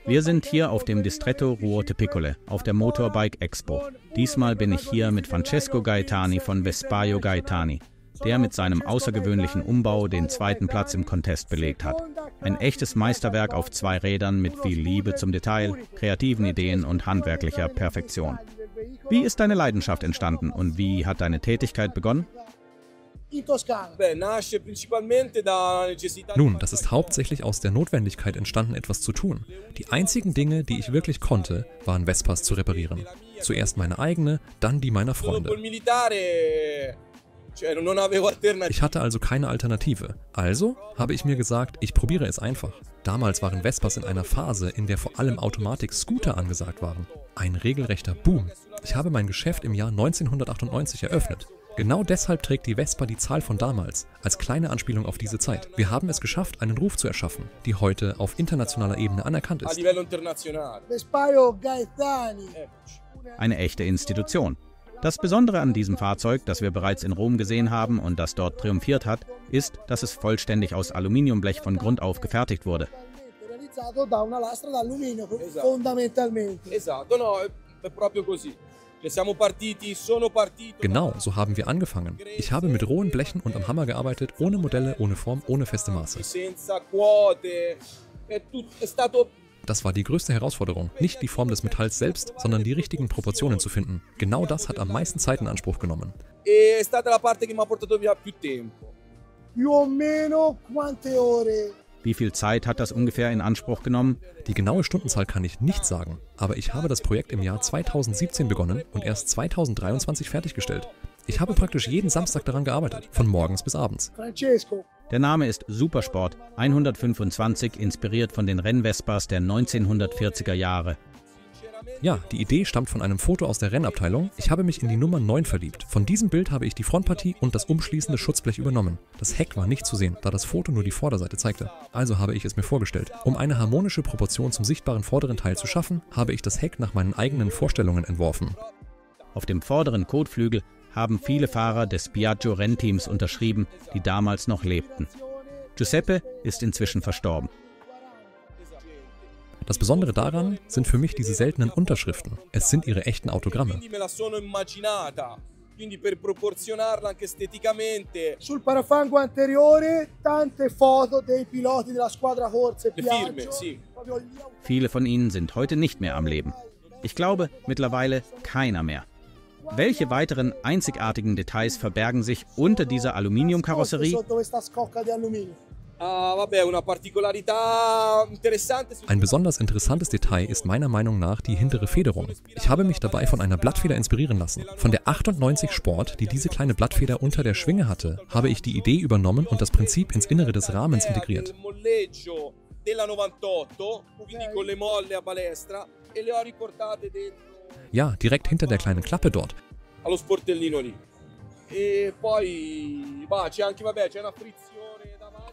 Wir sind hier auf dem Distretto Ruote Piccole, auf der Motorbike Expo. Diesmal bin ich hier mit Francesco Gaetani von Vespaio Gaetani, der mit seinem außergewöhnlichen Umbau den 2. Platz im Contest belegt hat. Ein echtes Meisterwerk auf 2 Rädern mit viel Liebe zum Detail, kreativen Ideen und handwerklicher Perfektion. Wie ist deine Leidenschaft entstanden und wie hat deine Tätigkeit begonnen? Nun, das ist hauptsächlich aus der Notwendigkeit entstanden, etwas zu tun. Die einzigen Dinge, die ich wirklich konnte, waren Vespas zu reparieren. Zuerst meine eigene, dann die meiner Freunde. Ich hatte also keine Alternative. Also habe ich mir gesagt, ich probiere es einfach. Damals waren Vespas in einer Phase, in der vor allem Automatik-Scooter angesagt waren. Ein regelrechter Boom. Ich habe mein Geschäft im Jahr 1998 eröffnet. Genau deshalb trägt die Vespa die Zahl von damals, als kleine Anspielung auf diese Zeit. Wir haben es geschafft, einen Ruf zu erschaffen, die heute auf internationaler Ebene anerkannt ist. Eine echte Institution. Das Besondere an diesem Fahrzeug, das wir bereits in Rom gesehen haben und das dort triumphiert hat, ist, dass es vollständig aus Aluminiumblech von Grund auf gefertigt wurde. Genau, so haben wir angefangen. Ich habe mit rohen Blechen und am Hammer gearbeitet, ohne Modelle, ohne Form, ohne feste Maße. Das war die größte Herausforderung, nicht die Form des Metalls selbst, sondern die richtigen Proportionen zu finden. Genau das hat am meisten Zeit in Anspruch genommen. Wie viel Zeit hat das ungefähr in Anspruch genommen? Die genaue Stundenzahl kann ich nicht sagen, aber ich habe das Projekt im Jahr 2017 begonnen und erst 2023 fertiggestellt. Ich habe praktisch jeden Samstag daran gearbeitet, von morgens bis abends. Der Name ist Supersport 125, inspiriert von den Rennvespas der 1940er Jahre. Ja, die Idee stammt von einem Foto aus der Rennabteilung. Ich habe mich in die Nummer 9 verliebt. Von diesem Bild habe ich die Frontpartie und das umschließende Schutzblech übernommen. Das Heck war nicht zu sehen, da das Foto nur die Vorderseite zeigte. Also habe ich es mir vorgestellt. Um eine harmonische Proportion zum sichtbaren vorderen Teil zu schaffen, habe ich das Heck nach meinen eigenen Vorstellungen entworfen. Auf dem vorderen Kotflügel haben viele Fahrer des Piaggio-Rennteams unterschrieben, die damals noch lebten. Giuseppe ist inzwischen verstorben. Das Besondere daran sind für mich diese seltenen Unterschriften. Es sind ihre echten Autogramme. Sul parafango anteriore tante foto dei piloti della squadra Corse Piaggio. Viele von ihnen sind heute nicht mehr am Leben. Ich glaube, mittlerweile keiner mehr. Welche weiteren einzigartigen Details verbergen sich unter dieser Aluminiumkarosserie? Ein besonders interessantes Detail ist meiner Meinung nach die hintere Federung. Ich habe mich dabei von einer Blattfeder inspirieren lassen. Von der 98 Sport, die diese kleine Blattfeder unter der Schwinge hatte, habe ich die Idee übernommen und das Prinzip ins Innere des Rahmens integriert. Ja, direkt hinter der kleinen Klappe dort.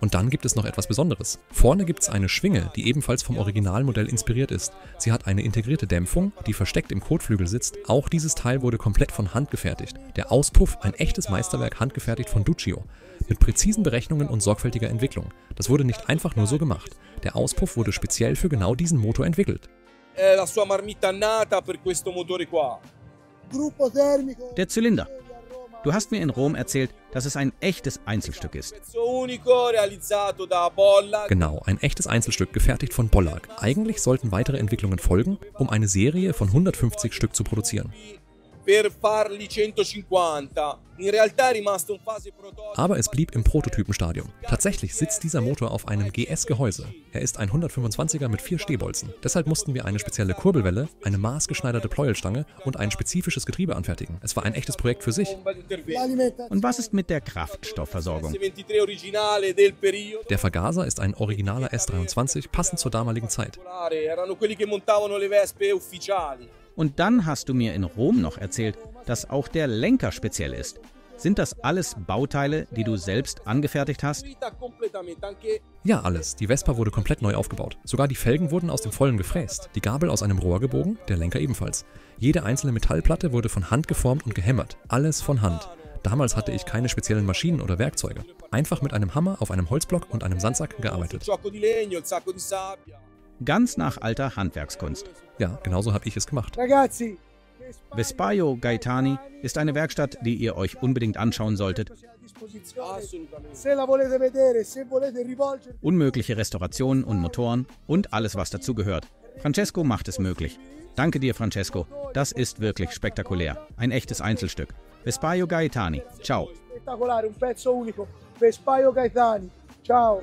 Und dann gibt es noch etwas Besonderes. Vorne gibt es eine Schwinge, die ebenfalls vom Originalmodell inspiriert ist. Sie hat eine integrierte Dämpfung, die versteckt im Kotflügel sitzt. Auch dieses Teil wurde komplett von Hand gefertigt. Der Auspuff, ein echtes Meisterwerk, handgefertigt von Duccio. Mit präzisen Berechnungen und sorgfältiger Entwicklung. Das wurde nicht einfach nur so gemacht. Der Auspuff wurde speziell für genau diesen Motor entwickelt. Der Zylinder. Du hast mir in Rom erzählt, dass es ein echtes Einzelstück ist. Genau, ein echtes Einzelstück, gefertigt von Bollag. Eigentlich sollten weitere Entwicklungen folgen, um eine Serie von 150 Stück zu produzieren. Aber es blieb im Prototypenstadium. Tatsächlich sitzt dieser Motor auf einem GS-Gehäuse. Er ist ein 125er mit 4 Stehbolzen. Deshalb mussten wir eine spezielle Kurbelwelle, eine maßgeschneiderte Pleuelstange und ein spezifisches Getriebe anfertigen. Es war ein echtes Projekt für sich. Und was ist mit der Kraftstoffversorgung? Der Vergaser ist ein originaler S23, passend zur damaligen Zeit. Und dann hast du mir in Rom noch erzählt, dass auch der Lenker speziell ist. Sind das alles Bauteile, die du selbst angefertigt hast? Ja, alles. Die Vespa wurde komplett neu aufgebaut. Sogar die Felgen wurden aus dem Vollen gefräst. Die Gabel aus einem Rohr gebogen, der Lenker ebenfalls. Jede einzelne Metallplatte wurde von Hand geformt und gehämmert. Alles von Hand. Damals hatte ich keine speziellen Maschinen oder Werkzeuge. Einfach mit einem Hammer auf einem Holzblock und einem Sandsack gearbeitet. Ganz nach alter Handwerkskunst. Ja, genauso habe ich es gemacht. Ragazzi, Vespaio Gaetani ist eine Werkstatt, die ihr euch unbedingt anschauen solltet. se la volete vedere, se volete rivolgervi. Unmögliche Restaurationen und Motoren und alles, was dazu gehört. Francesco macht es möglich. Danke dir, Francesco. Das ist wirklich spektakulär. Ein echtes Einzelstück. Vespaio Gaetani. Ciao. Spettacolare, un pezzo unico. Vespaio Gaetani. Ciao.